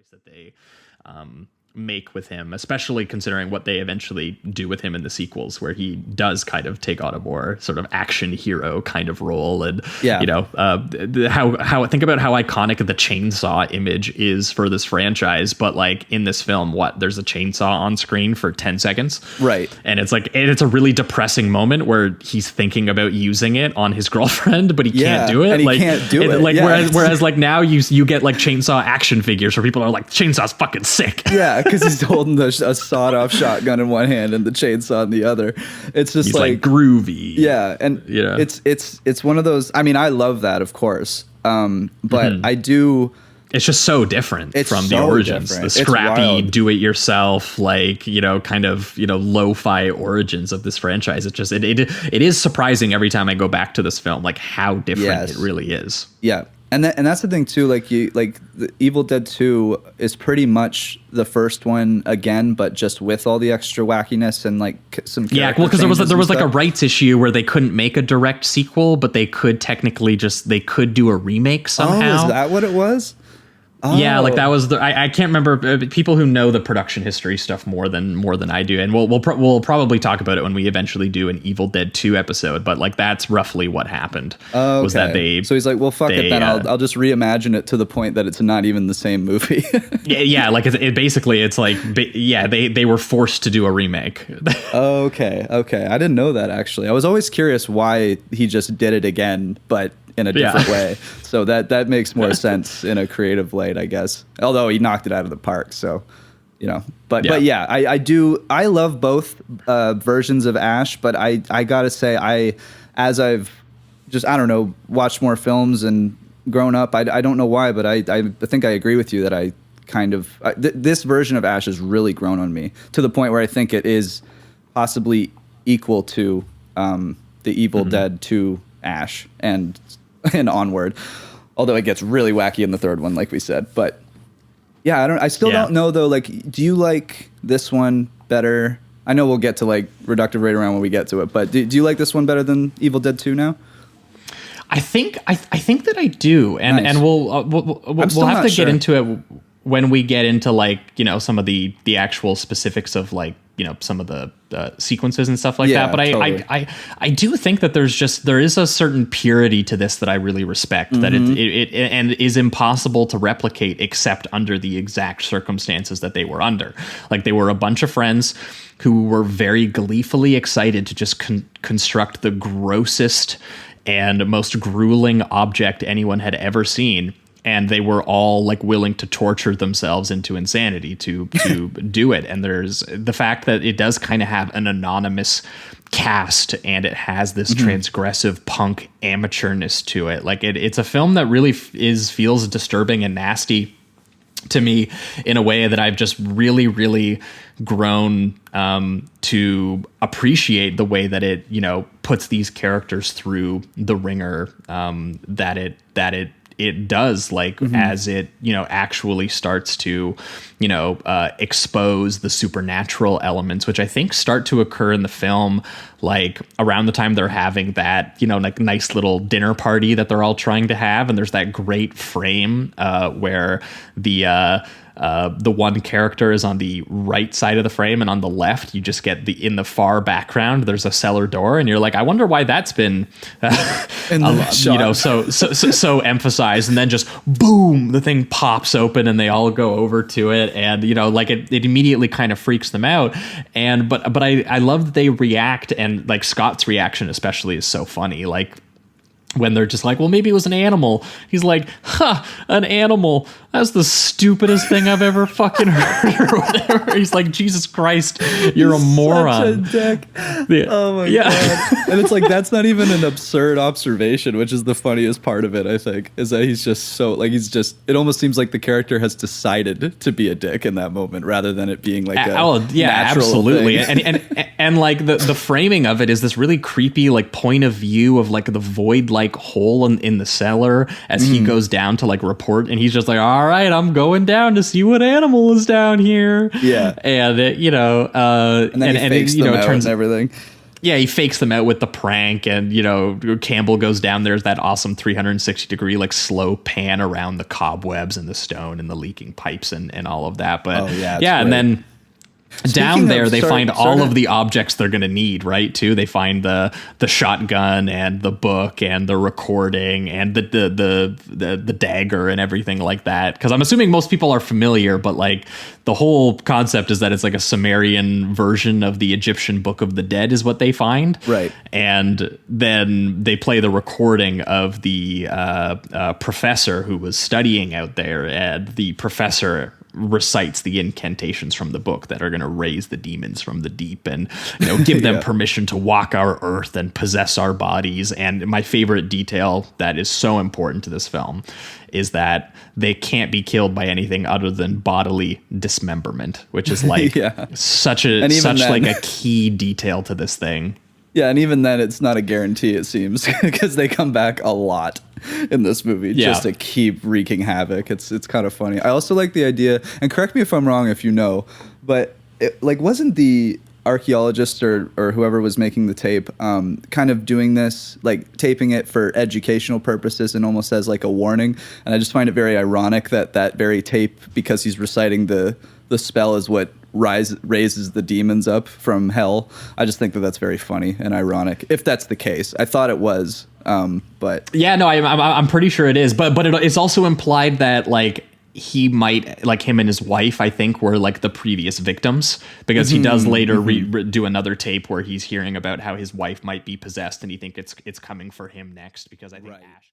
choice that they make with him, especially considering what they eventually do with him in the sequels, where he does kind of take on a more sort of action hero kind of role. And, how think about how iconic the chainsaw image is for this franchise. But like in this film, there's a chainsaw on screen for 10 seconds. Right. And it's like, it's a really depressing moment where he's thinking about using it on his girlfriend, but he can't do it. And he can't do it. Like, whereas like now you get like chainsaw action figures where people are like, chainsaw's fucking sick. Yeah. Because he's holding a sawed-off shotgun in one hand and the chainsaw in the other. It's just he's like groovy. Yeah, and it's one of those. I mean, I love that, of course, but I do. It's just so different from the origins, the scrappy, do-it-yourself, kind of lo-fi origins of this franchise. It's just it is surprising every time I go back to this film, like how different it really is. Yeah. And that's the thing too. Like the Evil Dead 2 is pretty much the first one again, but just with all the extra wackiness and like some because there was like a rights issue where they couldn't make a direct sequel, but they could technically do a remake somehow. Oh, is that what it was? Oh. Yeah, like that was I can't remember. People who know the production history stuff more than I do, and we'll probably talk about it when we eventually do an Evil Dead 2 episode. But like that's roughly what happened. Was that so he's like, well, fuck it then. I'll just reimagine it to the point that it's not even the same movie. yeah, like it's like they were forced to do a remake. Okay, I didn't know that actually. I was always curious why he just did it again, but in a different way. So that makes more sense in a creative light, I guess. Although he knocked it out of the park. So, but I love both versions of Ash, but I gotta say, as I've just, I don't know, watched more films and grown up, I don't know why, but I think I agree with you that I kind of, this version of Ash has really grown on me to the point where I think it is possibly equal to the Evil Dead 2 Ash and onward, although it gets really wacky in the third one, like we said. But yeah, I still don't know though. Like, do you like this one better? I know we'll get to like reductive right around when we get to it, but do you like this one better than Evil Dead 2 now? I think that I do, and nice. And we'll have to get into it when we get into like some of the actual specifics of like some of the sequences and stuff like that. But totally. I do think that there is a certain purity to this that I really respect, that it and is impossible to replicate except under the exact circumstances that they were under. Like they were a bunch of friends who were very gleefully excited to just construct the grossest and most grueling object anyone had ever seen. And they were all like willing to torture themselves into insanity to do it. And there's the fact that it does kind of have an anonymous cast and it has this transgressive punk amateurness to it. Like it's a film that really feels disturbing and nasty to me in a way that I've just really, really grown to appreciate the way that it, puts these characters through the ringer that it does, like as it actually starts to expose the supernatural elements, which I think start to occur in the film like around the time they're having that like nice little dinner party that they're all trying to have, and there's that great frame where the one character is on the right side of the frame, and on the left you just get in the far background there's a cellar door, and you're like, I wonder why that's been so emphasized. And then just boom, the thing pops open and they all go over to it, and like it immediately kind of freaks them out. And but I love that they react, and like Scott's reaction especially is so funny. Like when they're just like, well, maybe it was an animal. He's like, an animal. That's the stupidest thing I've ever fucking heard or whatever. He's like, Jesus Christ, you're a moron. Such a dick. Yeah. Oh my God. And it's like, that's not even an absurd observation, which is the funniest part of it, I think, is that he's just so like, it almost seems like the character has decided to be a dick in that moment rather than it being like natural absolutely thing. and like the framing of it is this really creepy like point of view of like the void like hole in the cellar as he goes down to like report, and he's just like, all right, I'm going down to see what animal is down here. Yeah. And and then he fakes them out and everything. Yeah, he fakes them out with the prank, and Campbell goes down. There's that awesome 360-degree like slow pan around the cobwebs and the stone and the leaking pipes and all of that. But and then down there they find all of the objects they're going to need, right? Too. They find the shotgun and the book and the recording and the dagger and everything like that. Because I'm assuming most people are familiar, but like the whole concept is that it's like a Sumerian version of the Egyptian Book of the Dead is what they find, right? And then they play the recording of the professor who was studying out there, and the professor recites the incantations from the book that are going to raise the demons from the deep and give them permission to walk our earth and possess our bodies. And my favorite detail that is so important to this film is that they can't be killed by anything other than bodily dismemberment, which is like such like a key detail to this thing. Yeah, and even then, it's not a guarantee, it seems, because they come back a lot in this movie just to keep wreaking havoc. It's kind of funny. I also like the idea, and correct me if I'm wrong if you know, but wasn't the archaeologist or whoever was making the tape kind of doing this, like taping it for educational purposes and almost as like a warning? And I just find it very ironic that very tape, because he's reciting the spell, is what raises the demons up from hell. I just think that's very funny and ironic, if that's the case. I thought it was, but yeah, no, I'm pretty sure it is. But it's also implied that like he might, like him and his wife, I think, were like the previous victims, because he does later do another tape where he's hearing about how his wife might be possessed, and he think it's coming for him next, because I think Ash.